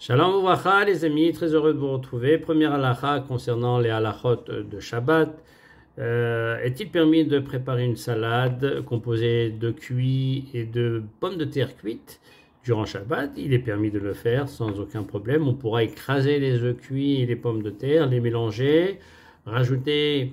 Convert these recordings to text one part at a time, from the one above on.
Shalom Ouvracha, les amis, très heureux de vous retrouver. Première halakha concernant les halachot de Shabbat. Est-il permis de préparer une salade composée de cuits et de pommes de terre cuites durant Shabbat? Il est permis de le faire sans aucun problème. On pourra écraser les œufs cuits et les pommes de terre, les mélanger, rajouter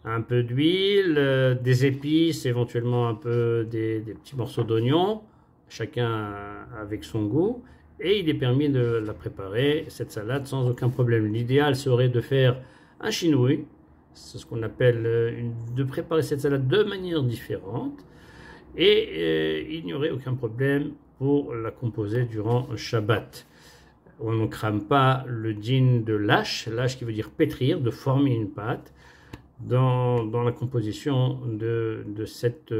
un peu d'huile, des épices, éventuellement un peu des petits morceaux d'oignon, chacun avec son goût. Et il est permis de la préparer, cette salade, sans aucun problème. L'idéal serait de faire un chinoui, c'est ce qu'on appelle de préparer cette salade de manière différente. Et il n'y aurait aucun problème pour la composer durant un Shabbat. On ne crame pas le din de lâche qui veut dire pétrir, de former une pâte, dans la composition de cette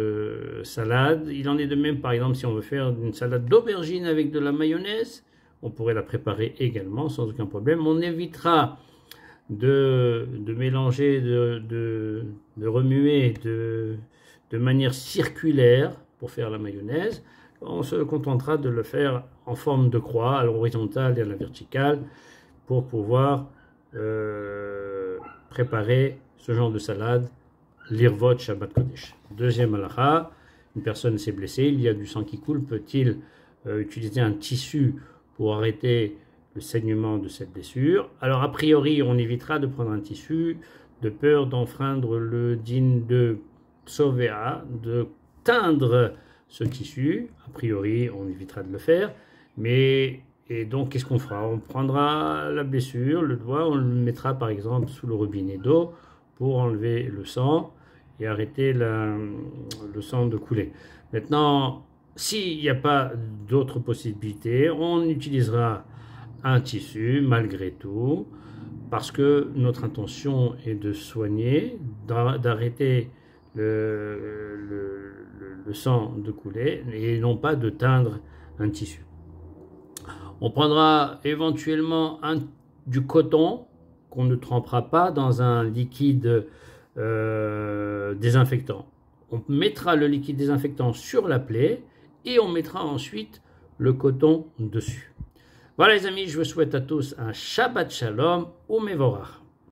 salade. Il en est de même, par exemple, si on veut faire une salade d'aubergine avec de la mayonnaise, on pourrait la préparer également sans aucun problème. On évitera de mélanger, de remuer de manière circulaire pour faire la mayonnaise. On se contentera de le faire en forme de croix, à l'horizontale et à la verticale, pour pouvoir préparer ce genre de salade, l'irvot Shabbat Kodesh. Deuxième halakha, une personne s'est blessée, il y a du sang qui coule, peut-il utiliser un tissu pour arrêter le saignement de cette blessure? Alors a priori, on évitera de prendre un tissu, de peur d'enfreindre le din de Tsovéa, de teindre ce tissu. A priori, on évitera de le faire, et donc, qu'est-ce qu'on fera? On prendra la blessure, le doigt, on le mettra par exemple sous le robinet d'eau pour enlever le sang et arrêter le sang de couler. Maintenant, s'il n'y a pas d'autre possibilité, on utilisera un tissu malgré tout, parce que notre intention est de soigner, d'arrêter le sang de couler et non pas de teindre un tissu. On prendra éventuellement du coton qu'on ne trempera pas dans un liquide désinfectant. On mettra le liquide désinfectant sur la plaie et on mettra ensuite le coton dessus. Voilà les amis, je vous souhaite à tous un Shabbat Shalom ou Mevorach.